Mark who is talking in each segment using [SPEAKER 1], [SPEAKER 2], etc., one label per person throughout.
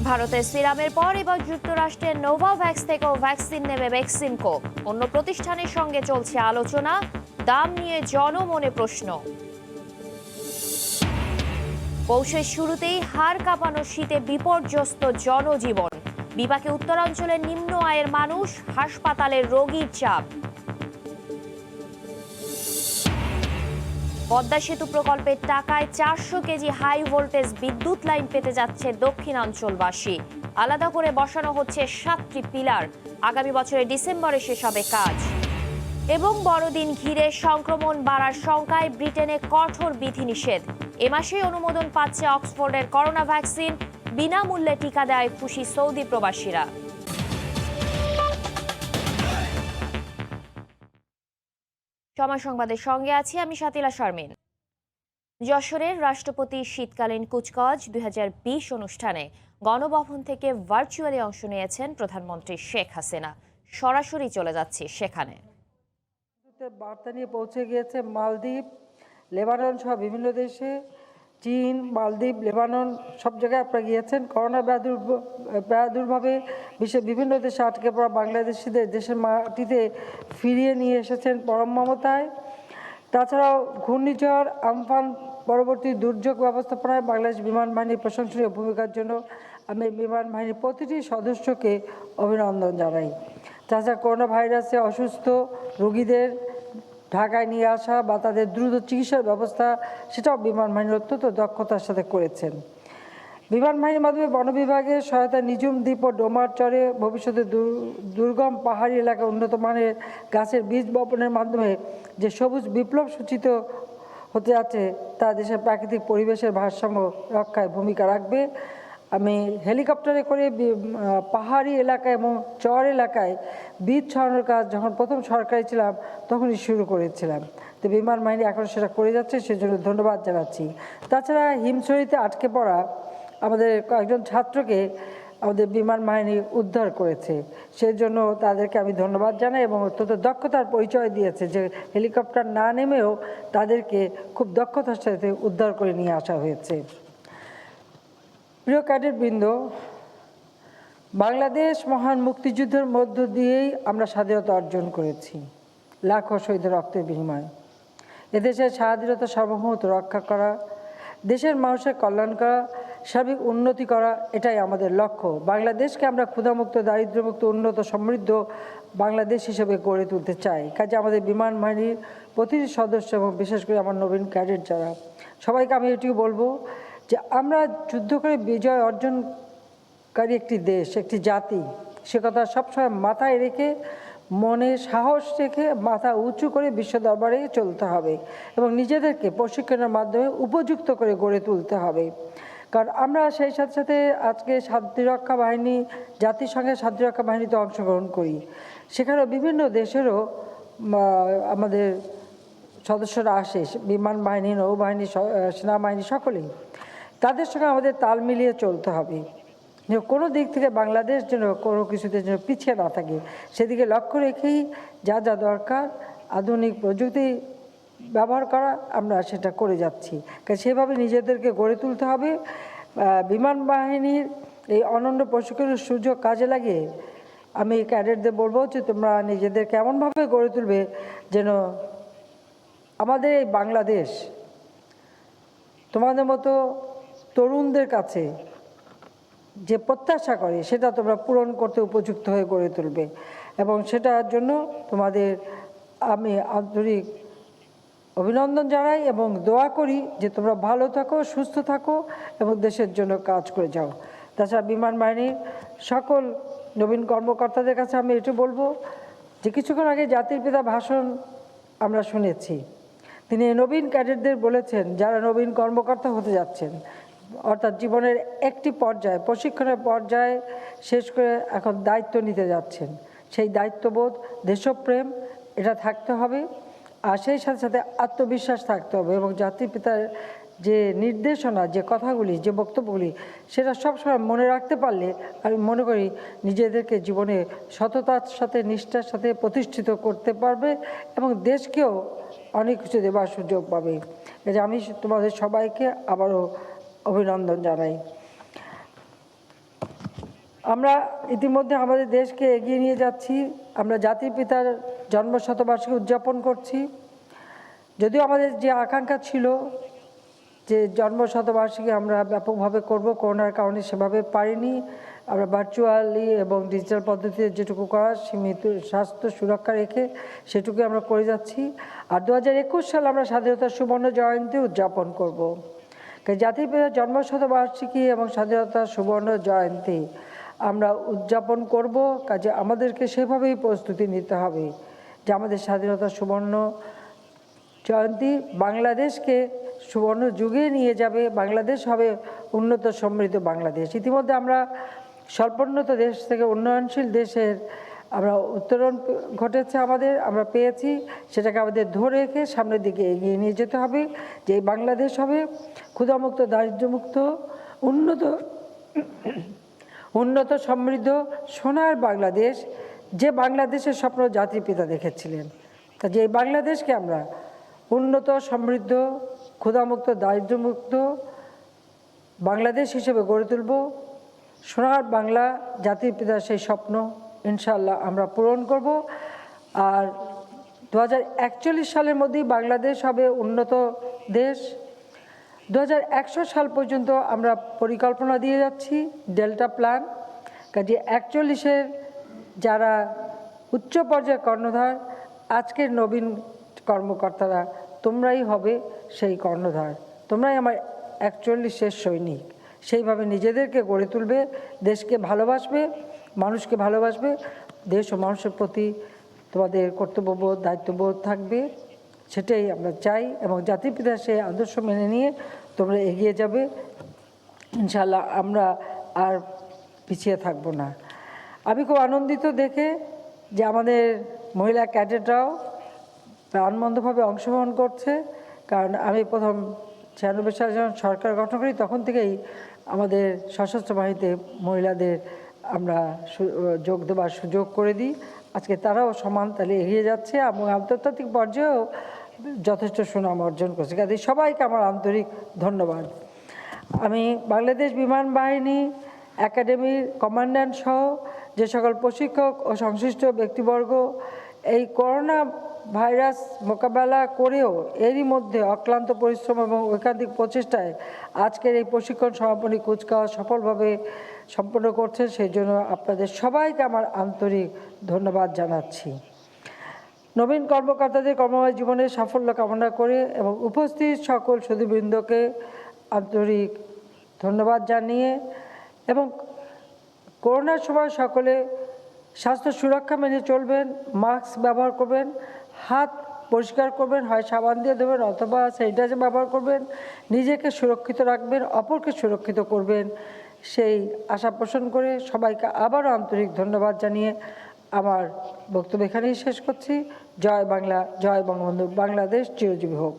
[SPEAKER 1] ভারতের সিরামের পর এবার যুক্তরাষ্ট্রের নোভাভ্যাক্স থেকেও ভ্যাকসিন নেবে বেক্সিমকো। অন্য প্রতিষ্ঠানের সঙ্গে চলছে আলোচনা। দাম নিয়ে জনমনে প্রশ্ন। পৌষের শুরুতেই হাড় কাঁপানো শীতে বিপর্যস্ত জনজীবন। বিপাকে উত্তরাঞ্চলের নিম্ন আয়ের মানুষ, হাসপাতালের রোগীর চাপ। পদ্মা সেতু প্রকল্পের টাকায় 400 কেজি হাই ভোল্টেজ বিদ্যুৎ লাইন পেতে যাচ্ছে দক্ষিণাঞ্চলবাসী। আলাদা করে বসানো হচ্ছে 7টি পিলার। আগামী বছরের ডিসেম্বরে শেষ হবে কাজ। এবং বড়দিন ঘিরে সংক্রমণ বাড়ার শঙ্কায় ব্রিটেনে কঠোর বিধিনিষেধ। এ মাসেই অনুমোদন পাচ্ছে অক্সফোর্ডের করোনা ভ্যাকসিন। বিনামূল্যে টিকা দেয় খুশি সৌদি প্রবাসীরা। সময় সংবাদের সঙ্গে আছি আমি শাতিলা শারমিন। যশোরের রাষ্ট্রপতি শীতকালীন কুচকাওয়াজ 2020 অনুষ্ঠানে গণভবন থেকে ভার্চুয়ালি অংশ নিয়েছেন প্রধানমন্ত্রী শেখ হাসিনা। সরাসরি চলে যাচ্ছে সেখানে।
[SPEAKER 2] বার্তা নিয়ে পৌঁছে গিয়েছে মালদ্বীপ, লেবানন সহ বিভিন্ন দেশে। চীন, মালদ্বীপ, লেবানন সব জায়গায় আপনারা গিয়েছেন। করোনা প্রাদুর্ভাবে বিশ্বের বিভিন্ন দেশে আটকে পড়া বাংলাদেশিদের দেশের মাটিতে ফিরিয়ে নিয়ে এসেছেন পরম মমতায়। তাছাড়াও ঘূর্ণিঝড় আমফান পরবর্তী দুর্যোগ ব্যবস্থাপনায় বাংলাদেশ বিমান বাহিনীর প্রশংসনীয় ভূমিকার জন্য আমি বিমান বাহিনীর প্রতিটি সদস্যকে অভিনন্দন জানাই। তাছাড়া করোনা ভাইরাসে অসুস্থ রোগীদের ঢাকায় নিয়ে আসা বা তাদের দ্রুত চিকিৎসার ব্যবস্থা সেটাও বিমান বাহিনীর অত্যন্ত দক্ষতার সাথে করেছেন। বিমান বাহিনীর মাধ্যমে বন বিভাগের সহায়তা নিজুম দ্বীপ ও ডোমার চরে ভবিষ্যতে দুর্গম পাহাড়ি এলাকায় উন্নত মানের গাছের বীজ বপনের মাধ্যমে যে সবুজ বিপ্লব সূচিত হতে যাচ্ছে তা দেশের প্রাকৃতিক পরিবেশের ভারসাম্য রক্ষায় ভূমিকা রাখবে। আমি হেলিকপ্টারে করে পাহাড়ি এলাকায় এবং চর এলাকায় বীজ ছড়ানোর কাজ যখন প্রথম সরকারি ছিলাম তখনই শুরু করেছিলাম। তো বিমান বাহিনী এখন সেটা করে যাচ্ছে, সেজন্য ধন্যবাদ জানাচ্ছি। তাছাড়া হিমছড়িতে আটকে পড়া আমাদের কয়েকজন ছাত্রকে আমাদের বিমান বাহিনী উদ্ধার করেছে, সেজন্য তাদেরকে আমি ধন্যবাদ জানাই এবং অত্যন্ত দক্ষতার পরিচয় দিয়েছে যে হেলিকপ্টার না নেমেও তাদেরকে খুব দক্ষতার সাথে উদ্ধার করে নিয়ে আসা হয়েছে। প্রিয় ক্যাডেটবৃন্দ, বাংলাদেশ মহান মুক্তিযুদ্ধের মধ্য দিয়েই আমরা স্বাধীনতা অর্জন করেছি, লাখো শহীদের রক্তের বিনিময়ে। এদেশের স্বাধীনতা সার্বভৌমত্ব রক্ষা করা, দেশের মানুষের কল্যাণ করা, সার্বিক উন্নতি করা, এটাই আমাদের লক্ষ্য। বাংলাদেশকে আমরা ক্ষুধামুক্ত, দারিদ্র্যমুক্ত, উন্নত, সমৃদ্ধ বাংলাদেশ হিসেবে গড়ে তুলতে চাই। কাজে আমাদের বিমান বাহিনীর প্রতিটি সদস্য এবং বিশেষ করে আমার নবীন ক্যাডেট যারা, সবাইকে আমি এটিও বলবো যে আমরা যুদ্ধ করে বিজয় অর্জনকারী একটি দেশ, একটি জাতি, সে কথা সবসময় মাথায় রেখে, মনে সাহস রেখে, মাথা উঁচু করে বিশ্ব দরবারে চলতে হবে এবং নিজেদেরকে প্রশিক্ষণের মাধ্যমে উপযুক্ত করে গড়ে তুলতে হবে। কারণ আমরা সেই সাথে সাথে আজকে শান্তিরক্ষা বাহিনী, জাতিসংঘের শান্তিরক্ষা বাহিনীতে অংশগ্রহণ করি। সেখানেও বিভিন্ন দেশেরও আমাদের সদস্যরা আসে, বিমান বাহিনী, নৌবাহিনী, সেনাবাহিনী, সকলেই। তাদের সঙ্গে আমাদের তাল মিলিয়ে চলতে হবে, কোনো দিক থেকে বাংলাদেশ যেন কোনো কিছুতে যেন পিছিয়ে না থাকে, সেদিকে লক্ষ্য রেখেই যা যা দরকার আধুনিক প্রযুক্তি ব্যবহার করা আমরা সেটা করে যাচ্ছি। কারণ সেভাবে নিজেদেরকে গড়ে তুলতে হবে। বিমান বাহিনীর এই অনন্য প্রশিক্ষণের সুযোগ কাজে লাগিয়ে আমি ক্যাডেটদের বলবো যে তোমরা নিজেদেরকে এমনভাবে গড়ে তুলবে যেন আমাদের এই বাংলাদেশ তোমাদের মতো তরুণদের কাছে যে প্রত্যাশা করে সেটা তোমরা পূরণ করতে উপযুক্ত হয়ে গড়ে তুলবে এবং সেটার জন্য তোমাদের আমি আন্তরিক অভিনন্দন জানাই এবং দোয়া করি যে তোমরা ভালো থাকো, সুস্থ থাকো এবং দেশের জন্য কাজ করে যাও। তাছাড়া বিমান বাহিনীর সকল নবীন কর্মকর্তাদের কাছে আমি এটু বলবো যে কিছুক্ষণ আগে জাতির পিতা ভাষণ আমরা শুনেছি। তিনি নবীন ক্যাডেটদের বলেছেন যারা নবীন কর্মকর্তা হতে যাচ্ছেন, অর্থাৎ জীবনের একটি পর্যায়ে, প্রশিক্ষণের পর্যায়ে শেষ করে এখন দায়িত্ব নিতে যাচ্ছেন। সেই দায়িত্ববোধ, দেশপ্রেম এটা থাকতে হবে, আর সেই সাথে সাথে আত্মবিশ্বাস থাকতে হবে এবং জাতির পিতার যে নির্দেশনা, যে কথাগুলি, যে বক্তব্যগুলি, সেটা সবসময় মনে রাখতে পারলে আমি মনে করি নিজেদেরকে জীবনে সততার সাথে, নিষ্ঠার সাথে প্রতিষ্ঠিত করতে পারবে এবং দেশকেও অনেক কিছু দেবার সুযোগ পাবে। এই যে আমি তোমাদের সবাইকে আবারও অভিনন্দন জানাই। আমরা ইতিমধ্যে আমাদের দেশকে এগিয়ে নিয়ে যাচ্ছি। আমরা জাতির পিতার জন্মশতবার্ষিকী উদযাপন করছি। যদিও আমাদের যে আকাঙ্ক্ষা ছিল যে জন্মশতবার্ষিকী আমরা ব্যাপকভাবে করব, করোনার কারণে সেভাবে পারিনি। আমরা ভার্চুয়ালি এবং ডিজিটাল পদ্ধতিতে যেটুকু করার সীমিত স্বাস্থ্য সুরক্ষা রেখে সেটুকু আমরা করে যাচ্ছি। আর 2021 সালে আমরা স্বাধীনতার সুবর্ণ জয়ন্তী উদযাপন করব। জাতির পিতার জন্মশতবার্ষিকী এবং স্বাধীনতার সুবর্ণ জয়ন্তী আমরা উদযাপন করব। কাজে আমাদেরকে সেভাবেই প্রস্তুতি নিতে হবে যে আমাদের স্বাধীনতার সুবর্ণ জয়ন্তী বাংলাদেশকে সুবর্ণ যুগে নিয়ে যাবে। বাংলাদেশ হবে উন্নত সমৃদ্ধ বাংলাদেশ। ইতিমধ্যে আমরা স্বল্পোন্নত দেশ থেকে উন্নয়নশীল দেশের আমরা উত্তরণ ঘটেছে আমরা পেয়েছি। সেটাকে আমাদের ধরে রেখে সামনের দিকে এগিয়ে নিয়ে যেতে হবে যে এই বাংলাদেশ হবে ক্ষুধামুক্ত, দারিদ্র্যমুক্ত, উন্নত সমৃদ্ধ সোনার বাংলাদেশ, যে বাংলাদেশের স্বপ্ন জাতির পিতা দেখেছিলেন। কাজে এই বাংলাদেশকে আমরা উন্নত সমৃদ্ধ ক্ষুধামুক্ত দারিদ্র্যমুক্ত বাংলাদেশ হিসেবে গড়ে তুলব। সোনার বাংলা জাতির পিতার সেই স্বপ্ন ইনশাআল্লাহ আমরা পূরণ করব। আর 2041 সালের মধ্যেই বাংলাদেশ হবে উন্নত দেশ। 2100 সাল পর্যন্ত আমরা পরিকল্পনা দিয়ে যাচ্ছি, ডেল্টা প্ল্যান। কাজে 41-এর যারা উচ্চ পর্যায়ের কর্ণধার, আজকের নবীন কর্মকর্তারা তোমরাই হবে সেই কর্ণধার। তোমরাই আমার 41-এর সৈনিক। সেইভাবে নিজেদেরকে গড়ে তুলবে, দেশকে ভালোবাসবে, মানুষকে ভালোবাসবে। দেশ ও মানুষের প্রতি তোমাদের কর্তব্যবোধ, দায়িত্ববোধ থাকবে, সেটাই আমরা চাই। এবং জাতির পিতার সেই আদর্শ মেনে নিয়ে তোমরা এগিয়ে যাবে ইনশাআল্লাহ। আমরা আর পিছিয়ে থাকব না। আমি খুব আনন্দিত দেখে যে আমাদের মহিলা ক্যাডেটরাও প্রাণবন্তভাবে অংশগ্রহণ করছে। কারণ আমি প্রথম 96 সালে যখন সরকার গঠন করি তখন থেকেই আমাদের সশস্ত্র বাহিনীতে মহিলাদের আমরা যোগ দেওয়ার সুযোগ করে দিই। আজকে তারাও সমান তালে এগিয়ে যাচ্ছে এবং আন্তর্জাতিক পর্যায়েও যথেষ্ট সুনাম অর্জন করছে। কাজে সবাইকে আমার আন্তরিক ধন্যবাদ। আমি বাংলাদেশ বিমান বাহিনী একাডেমির কমান্ড্যান্ট সহ যে সকল প্রশিক্ষক ও সংশ্লিষ্ট ব্যক্তিবর্গ এই করোনা ভাইরাস মোকাবেলা করেও এরই মধ্যে অক্লান্ত পরিশ্রম এবং ঐকান্তিক প্রচেষ্টায় আজকের এই প্রশিক্ষণ সমাপনী কুচকাওয়াজ সফলভাবে সম্পন্ন করছে, সেই জন্য আপনাদের সবাইকে আমার আন্তরিক ধন্যবাদ জানাচ্ছি। নবীন কর্মকর্তাদের কর্মময় জীবনের সাফল্য কামনা করে এবং উপস্থিত সকল সুধীবৃন্দকে আন্তরিক ধন্যবাদ জানিয়ে এবং করোনার সময় সকলে স্বাস্থ্য সুরক্ষা মেনে চলবেন, মাস্ক ব্যবহার করবেন, হাত পরিষ্কার করবেন, হয় সাবান দিয়ে দেবেন অথবা স্যানিটাইজার ব্যবহার করবেন, নিজেকে সুরক্ষিত রাখবেন, অপরকে সুরক্ষিত করবেন, সেই আশা পোষণ করে সবাইকে আবারও আন্তরিক ধন্যবাদ জানিয়ে আমার বক্তব্য এখানেই শেষ করছি। জয় বাংলা, জয় বঙ্গবন্ধু, বাংলাদেশ চিরজীবী হোক।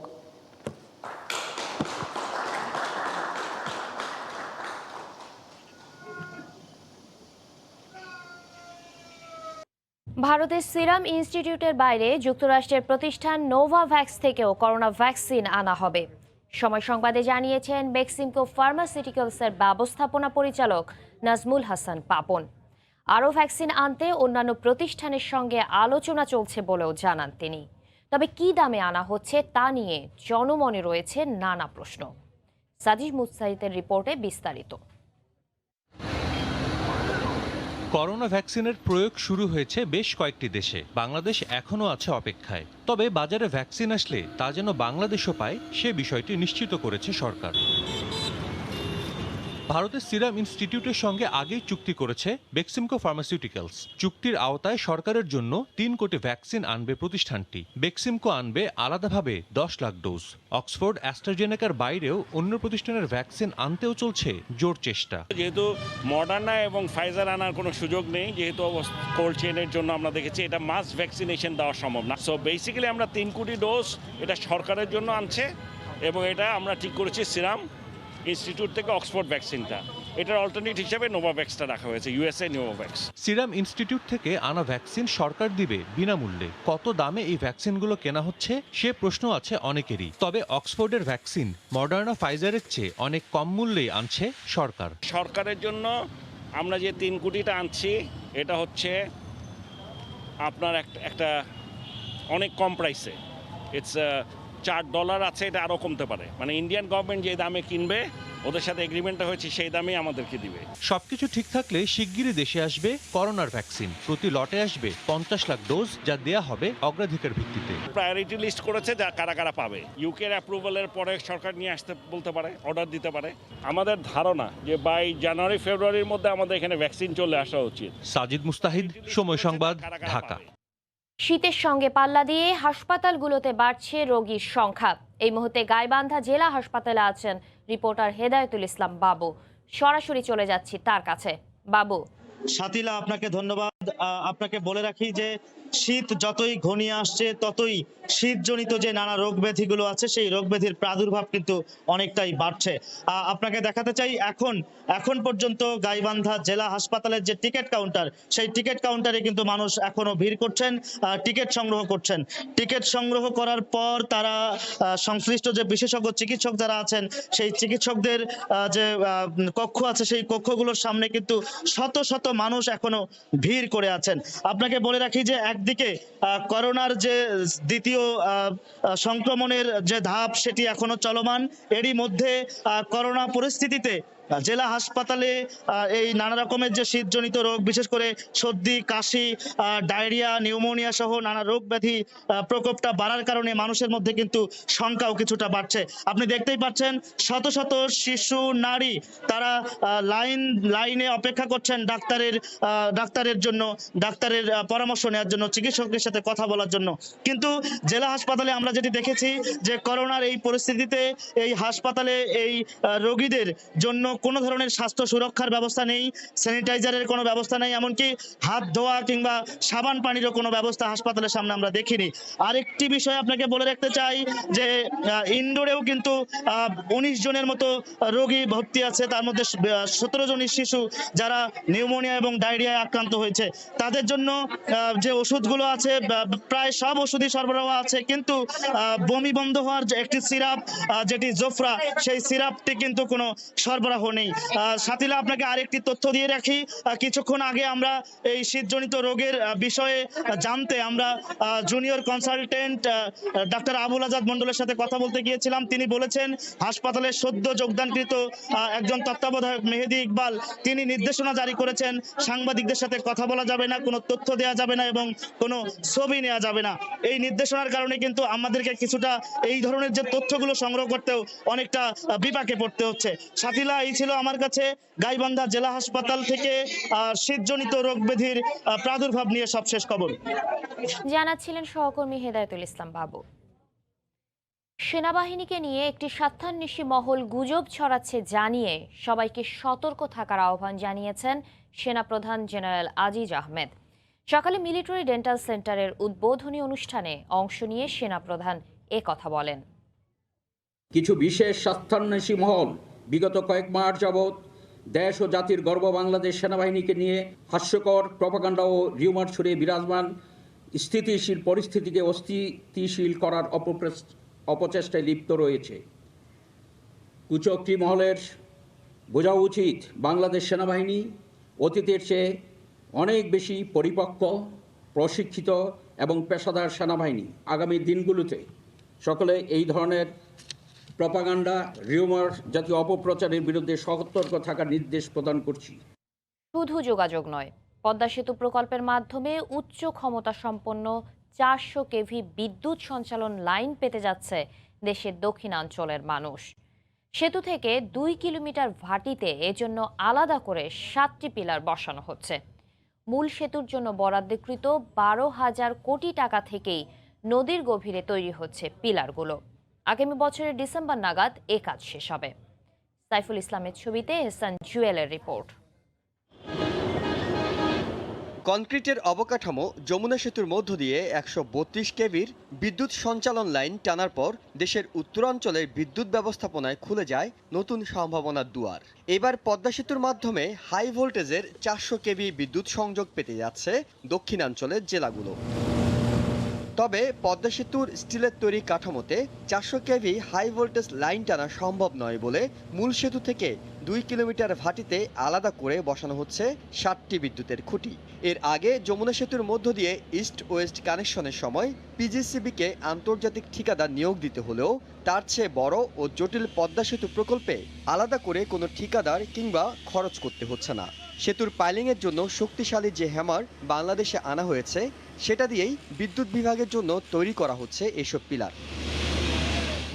[SPEAKER 1] ভারতের সিরাম ইনস্টিটিউটের বাইরে যুক্তরাষ্ট্রের প্রতিষ্ঠান নোভাভ্যাক্স থেকেও করোনা ভ্যাকসিন আনা হবে। সময় সংবাদে জানিয়েছেন বেক্সিমকো ফার্মাসিউটিক্যালসের ব্যবস্থাপনা পরিচালক নাজমুল হাসান পাপন। আরও ভ্যাকসিন আনতে অন্যান্য প্রতিষ্ঠানের সঙ্গে আলোচনা চলছে বলেও জানান তিনি। তবে কী দামে আনা হচ্ছে তা নিয়ে জনমনে রয়েছে নানা প্রশ্ন। সাজিদ মুস্তাহিদের রিপোর্টে বিস্তারিত।
[SPEAKER 3] করোনা ভ্যাকসিনের প্রয়োগ শুরু হয়েছে বেশ কয়েকটি দেশে, বাংলাদেশ এখনও আছে অপেক্ষায়। তবে বাজারে ভ্যাকসিন আসলে তা যেন বাংলাদেশও পায় সে বিষয়টি নিশ্চিত করেছে সরকার। ভারতের সিরাম ইনস্টিটিউটের সঙ্গে আগেই চুক্তি করেছে বেক্সিমকো ফার্মাসিউটিক্যালস। চুক্তির আওতায় সরকারের জন্য 3 কোটি ভ্যাকসিন আনবে প্রতিষ্ঠানটি। বেক্সিমকো আনবে আলাদাভাবে 10 লাখ ডোজ। অক্সফোর্ড অ্যাস্ট্রাজেনেকার বাইরেও অন্য প্রতিষ্ঠানের ভ্যাকসিন আনতেও চলছে জোর চেষ্টা।
[SPEAKER 4] যেহেতু মডার্না এবং ফাইজার আনার কোনো সুযোগ নেই, যেহেতু কোল্ড চেইনের জন্য আমরা দেখেছি এটা মাস ভ্যাকসিনেশন দেওয়া সম্ভব না। সো বেসিক্যালি আমরা 3 কোটি ডোজ এটা সরকারের জন্য আনছে এবং এটা আমরা ঠিক করেছি সিরাম ইনস্টিটিউট থেকে অক্সফোর্ড ভ্যাকসিনটা, এটার অল্টারনেট হিসেবে নোভাভ্যাক্সটা রাখা হয়েছে, ইউএসএ নোভাভ্যাক্স।
[SPEAKER 3] সিরাম ইনস্টিটিউট থেকে আনা ভ্যাকসিন সরকার দিবে বিনামূল্যে। কত দামে এই ভ্যাকসিনগুলো কেনা হচ্ছে সে প্রশ্ন আছে অনেকেরই। তবে অক্সফোর্ডের ভ্যাকসিন মডার্না ফাইজারের চেয়ে অনেক কম মূল্যেই আনছে সরকার।
[SPEAKER 4] সরকারের জন্য আমরা যে 3 কোটিটা আনছি এটা হচ্ছে আপনার একটা অনেক কম প্রাইসে, ইটস $4 আছে, এটা আরও কমতে পারে। মানে ইন্ডিয়ান গভর্নমেন্ট যে দামে কিনবে, ওদের সাথে এগ্রিমেন্টটা হয়েছে, সেই দামেই আমাদেরকে দিবে।
[SPEAKER 3] সবকিছু ঠিক থাকলে শিগগিরই দেশে আসবে করোনার ভ্যাকসিন। প্রতি লটে আসবে 50 লাখ ডোজ, যা দেয়া হবে অগ্রাধিকার ভিত্তিতে।
[SPEAKER 4] প্রায়োরিটি লিস্ট করেছে যা কারা কারা পাবে। ইউকের অ্যাপ্রুভালের পরে সরকার নিয়ে আসতে বলতে পারে, অর্ডার দিতে পারে। আমাদের ধারণা যে বাই জানুয়ারি ফেব্রুয়ারির মধ্যে আমাদের এখানে ভ্যাকসিন চলে আসা উচিত।
[SPEAKER 3] সাজিদ মুস্তাহিদ, সময় সংবাদ, ঢাকা।
[SPEAKER 1] শীতের সঙ্গে পাল্লা দিয়ে হাসপাতালগুলোতে বাড়ছে রোগীর সংখ্যা। এই মুহূর্তে গাইবান্ধা জেলা হাসপাতালে আছেন রিপোর্টার হেদায়েতুল ইসলাম বাবু। সরাসরি চলে যাচ্ছি তার কাছে। বাবু।
[SPEAKER 5] সাতিলা, আপনাকে ধন্যবাদ। আপনাকে বলে রাখি যে শীত যতই ঘনিয়ে আসছে ততই শীতজনিত যে নানা রোগ ব্যাধিগুলো আছে সেই রোগ ব্যাধির প্রাদুর্ভাব কিন্তু অনেকটাই বাড়ছে। আপনাকে দেখাতে চাই এখন পর্যন্ত গাইবান্ধা জেলা হাসপাতালের যে টিকিট কাউন্টার, সেই টিকিট কাউন্টারে কিন্তু মানুষ এখনো ভিড় করছেন, টিকিট সংগ্রহ করছেন। টিকিট সংগ্রহ করার পর তারা সংশ্লিষ্ট যে বিশেষজ্ঞ চিকিৎসক যারা আছেন সেই চিকিৎসকদের যে কক্ষ আছে সেই কক্ষগুলোর সামনে কিন্তু শত শত মানুষ এখনো ভিড় করে আছেন। আপনাকে বলে রাখি যে একদিকে করোনার যে দ্বিতীয় সংক্রমণের যে ধাপ সেটি এখনো চলমান। এরই মধ্যে করোনা পরিস্থিতিতে জেলা হাসপাতালে এই নানা রকমের যে শীতজনিত রোগ, বিশেষ করে সর্দি, কাশি, ডায়রিয়া, নিউমোনিয়া সহ নানা রোগ ব্যাধি প্রকোপটা বাড়ার কারণে মানুষের মধ্যে কিন্তু সংখ্যাও কিছুটা বাড়ছে। আপনি দেখতেই পাচ্ছেন শত শত শিশু, নারী তারা লাইনে অপেক্ষা করছেন ডাক্তারের জন্য, ডাক্তারের পরামর্শ নেওয়ার জন্য, চিকিৎসকের সাথে কথা বলার জন্য। কিন্তু জেলা হাসপাতালে আমরা যেটি দেখেছি যে করোনার এই পরিস্থিতিতে এই হাসপাতালে এই রোগীদের জন্য কোনো ধরনের স্বাস্থ্য সুরক্ষার ব্যবস্থা নেই, স্যানিটাইজারের কোনো ব্যবস্থা নেই, এমনকি হাত ধোয়া কিংবা সাবান পানিরও কোনো ব্যবস্থা হাসপাতালের সামনে আমরা দেখিনি। আরেকটি বিষয় আপনাকে বলে রাখতে চাই যে ইনডোরেও কিন্তু 19 জনের মতো রোগী ভর্তি আছে, তার মধ্যে 17 জনই শিশু যারা নিউমোনিয়া এবং ডায়রিয়ায় আক্রান্ত হয়েছে। তাদের জন্য যে ওষুধগুলো আছে প্রায় সব ওষুধই সরবরাহ আছে, কিন্তু বমি বন্ধ হওয়ার যে একটি সিরাপ যেটি জোফরা, সেই সিরাপটি কিন্তু কোনো সরবরাহ নেই। সাথীলা, আপনাকে আরেকটি তথ্য দিয়ে রাখি, কিছুক্ষণ আগে আমরা এই শীতজনিত রোগের বিষয়ে জানতে আমরা junior consultant doctor Abul Azad মন্ডলের সাথে কথা বলতে গিয়েছিলাম। তিনি বলেছেন হাসপাতালে সদ্য যোগদানকৃত একজন তত্ত্বাবধায়ক মেহেদি ইকবাল তিনি নির্দেশনা জারি করেছেন, সাংবাদিকদের সাথে কথা বলা যাবে না, কোনো তথ্য দেওয়া যাবে না এবং কোনো ছবি নেওয়া যাবে না। এই নির্দেশনার কারণে কিন্তু আমাদেরকে কিছুটা এই ধরনের যে তথ্যগুলো সংগ্রহ করতেও অনেকটা বিপাকে পড়তে হচ্ছে। সাথীলা, এই ছিল আমার কাছে গাইবান্ধা জেলা হাসপাতাল থেকে শীতজনিত রোগ ব্যাধির প্রাদুর্ভাব নিয়ে সবশেষ খবর।
[SPEAKER 1] জানাচ্ছিলেন সহকর্মী হেদায়েতুল ইসলাম বাবু। সেনাবাহিনীকে নিয়ে একটি স্বার্থান্বেষী মহল গুজব ছড়াচ্ছে জানিয়ে সবাইকে সতর্ক থাকার আহ্বান জানিয়েছেন সেনাপ্রধান জেনারেল আজিজ আহমেদ। সকালে মিলিটারি ডেন্টাল সেন্টারের উদ্বোধনী অনুষ্ঠানে অংশ নিয়ে সেনাপ্রধান কথা বলেন।
[SPEAKER 6] কিছু বিশেষ স্বার্থান্বেষী মহল বিগত কয়েক মাস যাবৎ দেশ ও জাতির গর্ব বাংলাদেশ সেনাবাহিনীকে নিয়ে হাস্যকর প্রপাগান্ডা ও রিউমার ছড়িয়ে বিরাজমান স্থিতিশীল পরিস্থিতিকে অস্থিতিশীল করার অপচেষ্টায় লিপ্ত রয়েছে। কুচক্রী মহলের বোঝা উচিত বাংলাদেশ সেনাবাহিনী অতীতের চেয়ে অনেক বেশি পরিপক্ক, প্রশিক্ষিত এবং পেশাদার সেনাবাহিনী। আগামী দিনগুলোতে সকলে এই ধরনের প্রপাগান্ডা, রিউমার জাতীয় অপপ্রচারের বিরুদ্ধে সতর্ক থাকার নির্দেশ প্রদান করছি।
[SPEAKER 1] শুধু যোগাযোগ নয়, পদ্মা সেতু প্রকল্পের মাধ্যমে উচ্চ ক্ষমতা সম্পন্ন 400 কেভি বিদ্যুৎ সঞ্চালন লাইন পেতে যাচ্ছে দেশের দক্ষিণাঞ্চলের মানুষ। সেতু থেকে 2 কিলোমিটার ভাটিতে এজন্য আলাদা করে 7টি পিলার বসানো হচ্ছে। মূল সেতুর জন্য বরাদ্দকৃত 12,000 কোটি টাকা থেকেই নদীর গভীরে তৈরি হচ্ছে পিলারগুলো। আগামী বছরের ডিসেম্বর নাগাদ এ কাজ শেষ হবে। সাইফুল ইসলামের ছবিতে এহসান জুয়েলের রিপোর্ট।
[SPEAKER 7] কনক্রিটের অবকাঠামো যমুনা সেতুর মধ্য দিয়ে 132 কেভির বিদ্যুৎ সঞ্চালন লাইন টানার পর দেশের উত্তরাঞ্চলের বিদ্যুৎ ব্যবস্থাপনায় খুলে যায় নতুন সম্ভাবনার দুয়ার। এবার পদ্মা সেতুর মাধ্যমে হাই ভোল্টেজের 400 কেভি বিদ্যুৎ সংযোগ পেতে যাচ্ছে দক্ষিণাঞ্চলের জেলাগুলো। তবে পদ্মা সেতুর স্টিলের তৈরি কাঠামোতে 400 কেভি হাই ভোল্টেজ লাইন টানা সম্ভব নয় বলে মূল সেতু থেকে 2 কিলোমিটার ভাটিতে আলাদা করে বসানো হচ্ছে 7টি বিদ্যুতের খুঁটি। এর আগে যমুনা সেতুর মধ্য দিয়ে ইস্ট ওয়েস্ট কানেকশনের সময় পিজিসিবিকে আন্তর্জাতিক ঠিকাদার নিয়োগ দিতে হলেও তার চেয়ে বড় ও জটিল পদ্মা সেতু প্রকল্পে আলাদা করে কোনো ঠিকাদার কিংবা খরচ করতে হচ্ছে না। সেতুর পাইলিংয়ের জন্য শক্তিশালী যে হ্যামার বাংলাদেশে আনা হয়েছে সেটা দিয়েই বিদ্যুৎ বিভাগের জন্য তৈরি করা হচ্ছে এসব পিলার।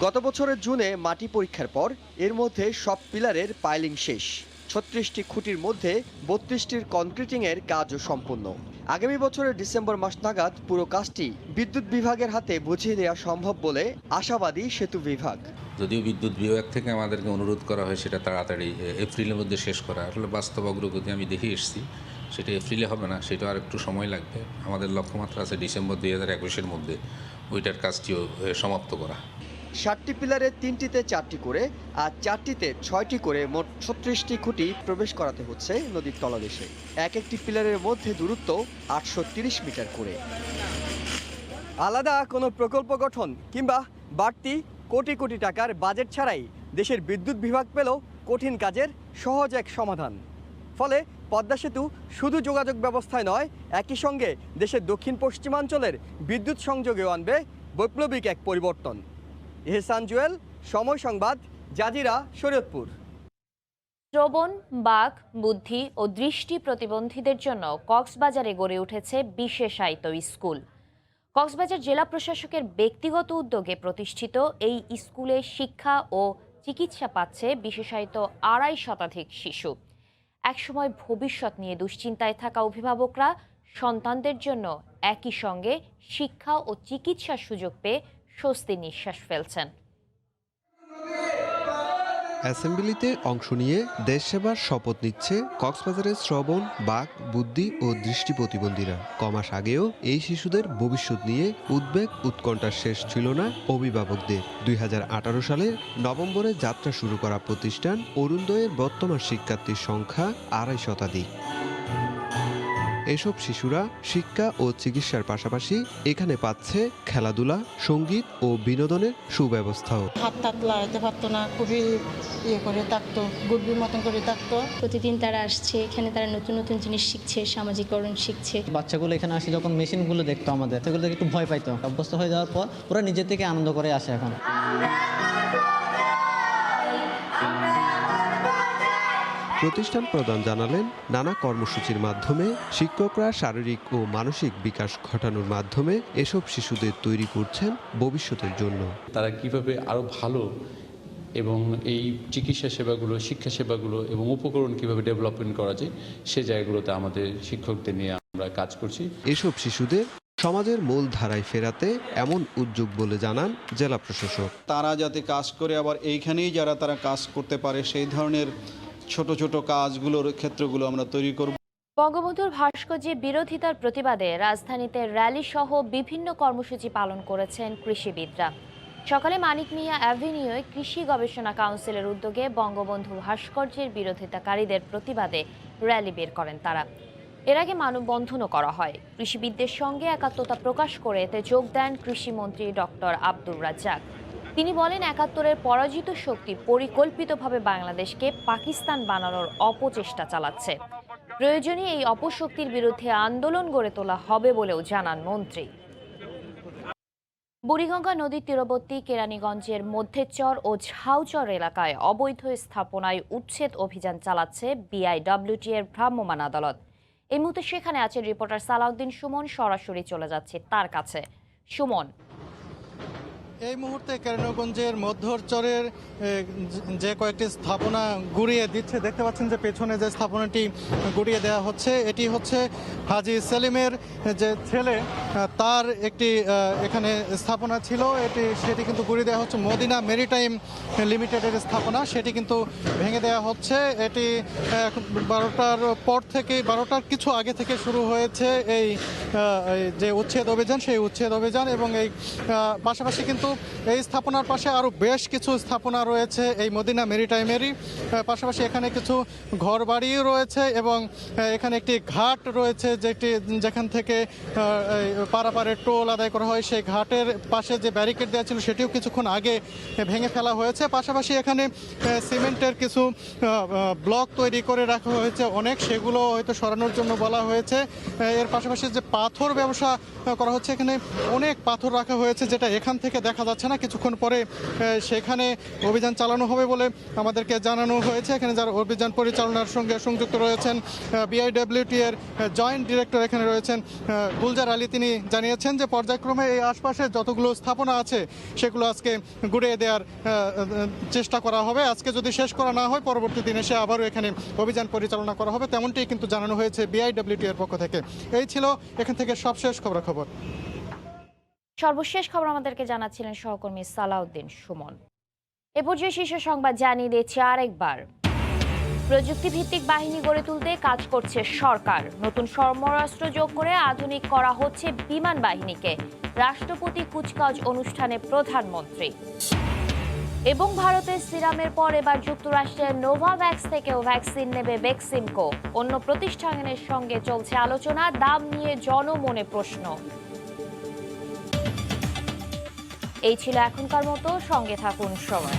[SPEAKER 7] গত বছরের জুনে মাটি পরীক্ষার পর এর মধ্যে সব পিলারের পাইলিং শেষ। 36টি খুঁটির মধ্যে 32টির কনক্রিটিংয়ের কাজও সম্পন্ন। আগামী বছরের ডিসেম্বর মাস নাগাদ পুরো কাজটি বিদ্যুৎ বিভাগের হাতে বুঝিয়ে দেওয়া সম্ভব বলে আশাবাদী সেতু বিভাগ।
[SPEAKER 8] যদিও বিদ্যুৎ বিভাগ থেকে আমাদেরকে অনুরোধ করা হয় সেটা তাড়াতাড়ি এপ্রিলের মধ্যে শেষ করা, আসলে বাস্তব অগ্রগতি আমি দেখে এসেছি সেটা এপ্রিলে হবে না, সেটা আর একটু সময় লাগবে। আমাদের লক্ষ্যমাত্রা আছে ডিসেম্বর 2021-এর মধ্যে ওইটার কাজটিও সমাপ্ত করা।
[SPEAKER 7] 7টি পিলারে 3টিতে 4টি করে আর 4টিতে 6টি করে মোট 36টি খুঁটি প্রবেশ করাতে হচ্ছে নদীর তলদেশে। এক একটি পিলারের মধ্যে দূরত্ব 830 মিটার করে। আলাদা কোনো প্রকল্প গঠন কিংবা বাড়তি কোটি কোটি টাকার বাজেট ছাড়াই দেশের বিদ্যুৎ বিভাগ পেল কঠিন কাজের সহজ এক সমাধান। ফলে পদ্মা সেতু শুধু যোগাযোগ ব্যবস্থায় নয়, একই সঙ্গে দেশের দক্ষিণ পশ্চিমাঞ্চলের বিদ্যুৎ সংযোগেও আনবে বৈপ্লবিক এক পরিবর্তন। এহসান জুয়েল, সময় সংবাদ, জাজিরা, শরীয়তপুর।
[SPEAKER 1] শ্রবণ, বাক, বুদ্ধি ও দৃষ্টি প্রতিবন্ধীদের জন্য কক্সবাজারে গড়ে উঠেছে বিশেষায়িত স্কুল। কক্সবাজার জেলা প্রশাসকের ব্যক্তিগত উদ্যোগে প্রতিষ্ঠিত এই স্কুলে শিক্ষা ও চিকিৎসা পাচ্ছে বিশেষায়িত 250 শতাধিক শিশু। একসময় ভবিষ্যৎ নিয়ে দুশ্চিন্তায় থাকা অভিভাবকরা সন্তানদের জন্য একই সঙ্গে শিক্ষা ও চিকিৎসার সুযোগ পেয়ে স্বস্তির নিঃশ্বাস ফেলছেন।
[SPEAKER 9] অ্যাসেম্বলিতে অংশ নিয়ে দেশ সেবার শপথ নিচ্ছে কক্সবাজারের শ্রবণ, বাক, বুদ্ধি ও দৃষ্টি প্রতিবন্ধীরা। কমাস আগেও এই শিশুদের ভবিষ্যৎ নিয়ে উদ্বেগ উৎকণ্ঠার শেষ ছিল না অভিভাবকদের। 2018 সালে নভেম্বরে যাত্রা শুরু করা প্রতিষ্ঠান অরুণোদয়ের বর্তমান শিক্ষার্থীর সংখ্যা 250 শতাধিক। এসব শিশুরা শিক্ষা ও চিকিৎসার পাশাপাশি এখানে পাচ্ছে খেলাধুলা, সঙ্গীত ও বিনোদনের সুব্যবস্থাও।
[SPEAKER 10] হাত লাগাতে পারতো না, খুবই করে থাকতো, গুডবির মতন করে থাকতো।
[SPEAKER 11] প্রতিদিন তারা আসছে, এখানে তারা নতুন নতুন জিনিস শিখছে, সামাজিকরণ শিখছে।
[SPEAKER 12] বাচ্চাগুলো এখানে আসে যখন মেশিনগুলো দেখতো আমাদের, সেগুলো দেখে একটু ভয় পাইতো। অভ্যস্ত হয়ে যাওয়ার পর ওরা নিজে থেকে আনন্দ করে আসে এখন।
[SPEAKER 9] প্রতিষ্ঠান প্রধান জানালেন, নানা কর্মসূচির মাধ্যমে শিক্ষকরা শারীরিক ও মানসিক বিকাশ ঘটানোর মাধ্যমে এসব শিশুদের তৈরি করছেন ভবিষ্যতের জন্য।
[SPEAKER 13] তারা কিভাবে আরো ভালো এবং এই চিকিৎসা সেবাগুলো, শিক্ষা সেবাগুলো এবং উপকরণ কিভাবে ডেভেলপমেন্ট করা যায় সে জায়গাগুলোতে আমাদের শিক্ষকদের নিয়ে আমরা কাজ করছি।
[SPEAKER 9] এসব শিশুদের সমাজের মূল ধারায় ফেরাতে এমন উদ্যোগ বলে জানান জেলা প্রশাসক।
[SPEAKER 14] তারা যাতে কাজ করে আবার এইখানেই যারা তারা কাজ করতে পারে সেই ধরনের ছোট ছোট কাজগুলোর ক্ষেত্রগুলো আমরা তৈরি করব।
[SPEAKER 1] বঙ্গবন্ধুর ভাস্কর্যে বিরোধিতার প্রতিবাদে রাজধানীতে র্যালি সহ বিভিন্ন কর্মসূচি পালন করেছেন কৃষিবিদরা। সকালে মানিক মিয়া অ্যাভিনিউয়ে কৃষি গবেষণা কাউন্সিলের উদ্যোগে বঙ্গবন্ধু ভাস্কর্যের বিরোধিতাকারীদের প্রতিবাদে র্যালি বের করেন তারা। এর আগে মানববন্ধনও করা হয়। কৃষিবিদদের সঙ্গে একাত্মতা প্রকাশ করে এতে যোগ দেন কৃষিমন্ত্রী ডক্টর আব্দুর রাজ্জাক। তিনি বলেন, 71-এর পরাজিত শক্তি পরিকল্পিতভাবে বাংলাদেশকে পাকিস্তান বানানোর অপচেষ্টা চালাচ্ছে। প্রয়োজনে এই অপশক্তির বিরুদ্ধে আন্দোলন গড়ে তোলা হবে বলেও জানান মন্ত্রী। বুড়িগঙ্গা নদীর তীরবর্তী কেরানীগঞ্জের মধ্যেচর ও ঝাউচর এলাকায় অবৈধ স্থাপনায় উচ্ছেদ অভিযান চালাচ্ছে বিআইডব্লিউটি এর ভ্রাম্যমাণ আদালত। এই মুহূর্তে সেখানে আছেন রিপোর্টার সালাউদ্দিন সুমন, সরাসরি চলে যাচ্ছে তার কাছে। সুমন,
[SPEAKER 15] এই মুহূর্তে কেরানীগঞ্জের মধ্যচরের যে কয়েকটি স্থাপনা গুড়িয়ে দিচ্ছে, দেখতে পাচ্ছেন যে পেছনে যে স্থাপনাটি গুড়িয়ে দেওয়া হচ্ছে এটি হচ্ছে হাজী সেলিমের যে ছেলে, তার একটি এখানে স্থাপনা ছিল, সেটি কিন্তু গুড়িয়ে দেওয়া হচ্ছে। মদিনা মেরিটাইম লিমিটেডের স্থাপনা, সেটি কিন্তু ভেঙে দেওয়া হচ্ছে। এটি 12টার পর থেকে, 12টার কিছু আগে থেকে শুরু হয়েছে এই যে উচ্ছেদ অভিযান সেই উচ্ছেদ অভিযান এবং এই পাশাপাশি কিন্তু এই স্থাপনার পাশে আরও বেশ কিছু স্থাপনা রয়েছে এই মদিনা মেরিটাইমেরই পাশাপাশি এখানে কিছু ঘর বাড়িও রয়েছে এবং এখানে একটি ঘাট রয়েছে যেখান থেকে পারাপারের টোল আদায় করা হয় সেই ঘাটের পাশে যে ব্যারিকেড দেওয়া ছিল সেটিও কিছুক্ষণ আগে ভেঙে ফেলা হয়েছে পাশাপাশি এখানে সিমেন্টের কিছু ব্লক তৈরি করে রাখা হয়েছে অনেক সেগুলো হয়তো সরানোর জন্য বলা হয়েছে এর পাশাপাশি যে পাথর ব্যবসা করা হচ্ছে এখানে অনেক পাথর রাখা হয়েছে যেটা এখান থেকে দেখা যাচ্ছে না কিছুক্ষণ পরে সেখানে অভিযান চালানো হবে বলে আমাদেরকে জানানো হয়েছে এখানে যারা অভিযান পরিচালনার সঙ্গে সংযুক্ত রয়েছেন বিআইডব্লিউটি এর জয়েন্ট ডিরেক্টর এখানে রয়েছেন গুলজার আলী তিনি জানিয়েছেন যে পর্যায়ক্রমে এই আশপাশে যতগুলো স্থাপনা আছে সেগুলো আজকে গুড়িয়ে দেওয়ার চেষ্টা করা হবে আজকে যদি শেষ করা না হয় পরবর্তী দিনে সে আবারও এখানে অভিযান পরিচালনা করা হবে তেমনটি কিন্তু জানানো হয়েছে বিআইডব্লিউটি এর পক্ষ থেকে এই ছিল এখান থেকে সবশেষ খবরাখবর
[SPEAKER 1] সর্বশেষ খবর আমাদেরকে জানাচ্ছিলেন সহকর্মী সালাউদ্দিন সুমন এ পর্যায়ে শীর্ষ সংবাদ জানিয়ে দিয়েছি আরেকবার প্রযুক্তিভিত্তিক বাহিনী গড়ে তুলতে কাজ করছে সরকার নতুন সমরাস্ত্র যোগ করে আধুনিক করা হচ্ছে বিমান বাহিনীকে রাষ্ট্রপতি কুচকাওয়াজ অনুষ্ঠানে প্রধানমন্ত্রী এবং ভারতের সিরামের পর এবার যুক্তরাষ্ট্রের নোভাভ্যাক্স থেকেও ভ্যাকসিন নেবে বেক্সিমকো অন্য প্রতিষ্ঠানের সঙ্গে চলছে আলোচনা দাম নিয়ে জনমনে প্রশ্ন এই ছিল এখনকার মতো সঙ্গে থাকুন সময়